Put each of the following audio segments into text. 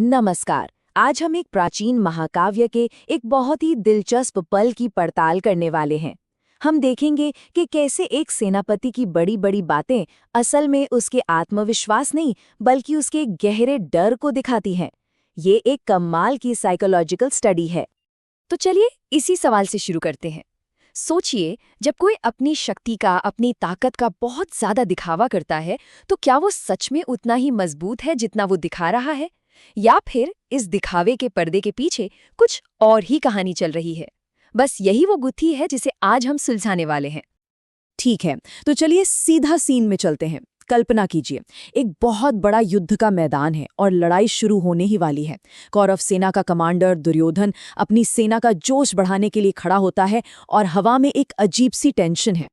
नमस्कार। आज हम एक प्राचीन महाकाव्य के एक बहुत ही दिलचस्प पल की पड़ताल करने वाले हैं। हम देखेंगे कि कैसे एक सेनापति की बड़ी बड़ी बातें असल में उसके आत्मविश्वास नहीं बल्कि उसके गहरे डर को दिखाती हैं। ये एक कमाल की साइकोलॉजिकल स्टडी है। तो चलिए इसी सवाल से शुरू करते हैं। सोचिए, जब कोई अपनी शक्ति का, अपनी ताकत का बहुत ज्यादा दिखावा करता है, तो क्या वो सच में उतना ही मजबूत है जितना वो दिखा रहा है, या फिर इस दिखावे के पर्दे के पीछे कुछ और ही कहानी चल रही है? बस यही वो गुत्थी है जिसे आज हम सुलझाने वाले हैं। ठीक है, तो चलिए सीधा सीन में चलते हैं। कल्पना कीजिए, एक बहुत बड़ा युद्ध का मैदान है और लड़ाई शुरू होने ही वाली है। कौरव सेना का कमांडर दुर्योधन अपनी सेना का जोश बढ़ाने के लिए खड़ा होता है और हवा में एक अजीब सी टेंशन है।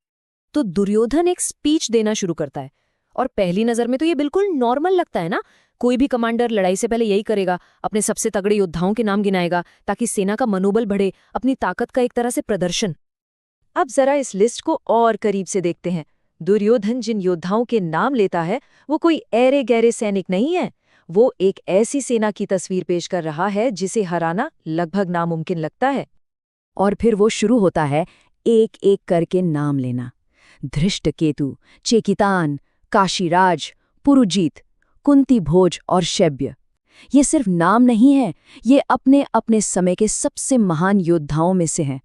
तो दुर्योधन एक स्पीच देना शुरू करता है, और पहली नजर में तो ये बिल्कुल नॉर्मल लगता है ना। कोई भी कमांडर लड़ाई से पहले यही करेगा, अपने सबसे तगड़े योद्धाओं के नाम गिनाएगा ताकि सेना का मनोबल बढ़े, अपनी ताकत का एक तरह से प्रदर्शन। अब जरा इस लिस्ट को और करीब से देखते हैं। दुर्योधन जिन योद्धाओं के नाम लेता है वो कोई ऐरे गहरे सैनिक नहीं है। वो एक ऐसी सेना की तस्वीर पेश कर रहा है जिसे हराना लगभग नामुमकिन लगता है। और फिर वो शुरू होता है एक एक करके नाम लेना। धृष्टकेतु, चेकितान, काशीराज, पुरुजीत, कुंती भोज और शैब्य। ये सिर्फ नाम नहीं है, ये अपने अपने समय के सबसे महान योद्धाओं में से हैं।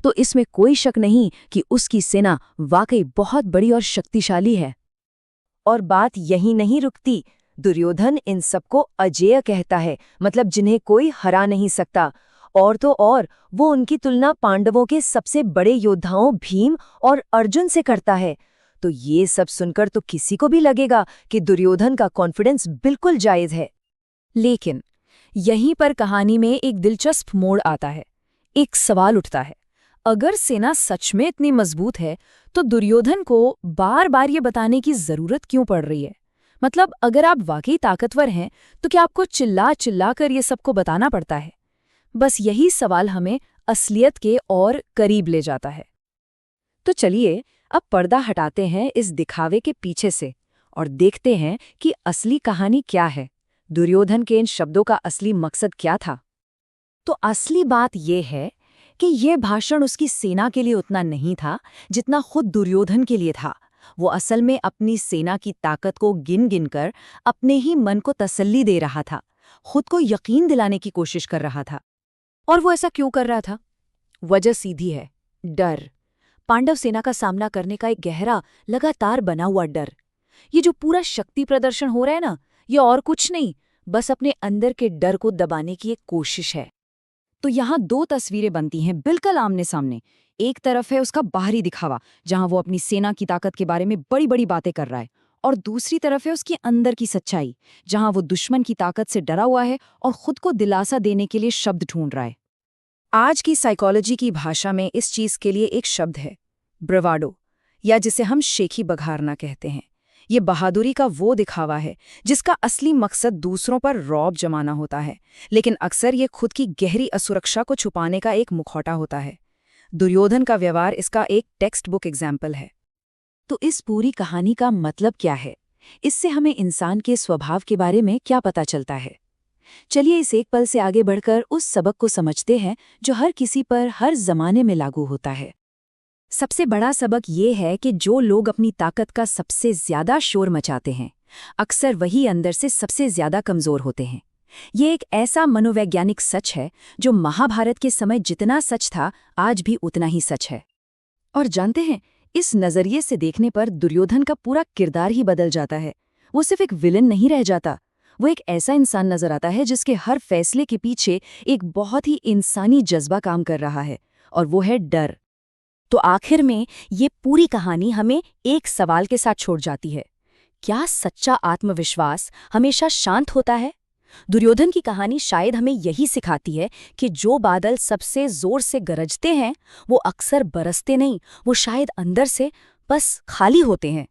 तो इसमें कोई शक नहीं कि उसकी सेना वाकई बहुत बड़ी और शक्तिशाली है। और बात यही नहीं रुकती। दुर्योधन इन सबको अजेय कहता है, मतलब जिन्हें कोई हरा नहीं सकता। और तो और वो उनकी तुलना पांडवों के सबसे बड़े योद्धाओं भीम और अर्जुन से करता है। तो ये सब सुनकर तो किसी को भी लगेगा कि दुर्योधन का कॉन्फिडेंस बिल्कुल जायज है। लेकिन यहीं पर कहानी में एक दिलचस्प मोड़ आता है। एक सवाल उठता है, अगर सेना सच में इतनी मजबूत है तो दुर्योधन को बार बार ये बताने की जरूरत क्यों पड़ रही है? मतलब अगर आप वाकई ताकतवर हैं तो क्या आपको चिल्ला चिल्ला कर ये सबको बताना पड़ता है? बस यही सवाल हमें असलियत के और करीब ले जाता है। तो चलिए अब पर्दा हटाते हैं इस दिखावे के पीछे से और देखते हैं कि असली कहानी क्या है। दुर्योधन के इन शब्दों का असली मकसद क्या था? तो असली बात यह है कि यह भाषण उसकी सेना के लिए उतना नहीं था जितना खुद दुर्योधन के लिए था। वो असल में अपनी सेना की ताकत को गिन गिन कर अपने ही मन को तसल्ली दे रहा था, खुद को यकीन दिलाने की कोशिश कर रहा था। और वो ऐसा क्यों कर रहा था? वजह सीधी है, डर। पांडव सेना का सामना करने का एक गहरा, लगातार बना हुआ डर। ये जो पूरा शक्ति प्रदर्शन हो रहा है ना, ये और कुछ नहीं, बस अपने अंदर के डर को दबाने की एक कोशिश है। तो यहाँ दो तस्वीरें बनती हैं बिल्कुल आमने सामने। एक तरफ है उसका बाहरी दिखावा, जहाँ वो अपनी सेना की ताकत के बारे में बड़ी बड़ी बातें कर रहा है, और दूसरी तरफ है उसकी अंदर की सच्चाई, जहाँ वो दुश्मन की ताकत से डरा हुआ है और खुद को दिलासा देने के लिए शब्द ढूंढ रहा है। आज की साइकोलॉजी की भाषा में इस चीज के लिए एक शब्द है, ब्रवाडो, या जिसे हम शेखी बघारना कहते हैं। ये बहादुरी का वो दिखावा है जिसका असली मकसद दूसरों पर रौब जमाना होता है, लेकिन अक्सर ये खुद की गहरी असुरक्षा को छुपाने का एक मुखौटा होता है। दुर्योधन का व्यवहार इसका एक टेक्स्ट बुक एग्जाम्पल है। तो इस पूरी कहानी का मतलब क्या है? इससे हमें इंसान के स्वभाव के बारे में क्या पता चलता है? चलिए इस एक पल से आगे बढ़कर उस सबक को समझते हैं जो हर किसी पर हर जमाने में लागू होता है। सबसे बड़ा सबक ये है कि जो लोग अपनी ताकत का सबसे ज्यादा शोर मचाते हैं, अक्सर वही अंदर से सबसे ज्यादा कमजोर होते हैं। ये एक ऐसा मनोवैज्ञानिक सच है जो महाभारत के समय जितना सच था, आज भी उतना ही सच है। और जानते हैं, इस नजरिए से देखने पर दुर्योधन का पूरा किरदार ही बदल जाता है। वो सिर्फ एक विलन नहीं रह जाता, वो एक ऐसा इंसान नजर आता है जिसके हर फैसले के पीछे एक बहुत ही इंसानी जज्बा काम कर रहा है, और वो है डर। तो आखिर में ये पूरी कहानी हमें एक सवाल के साथ छोड़ जाती है, क्या सच्चा आत्मविश्वास हमेशा शांत होता है? दुर्योधन की कहानी शायद हमें यही सिखाती है कि जो बादल सबसे जोर से गरजते हैं वो अक्सर बरसते नहीं, वो शायद अंदर से बस खाली होते हैं।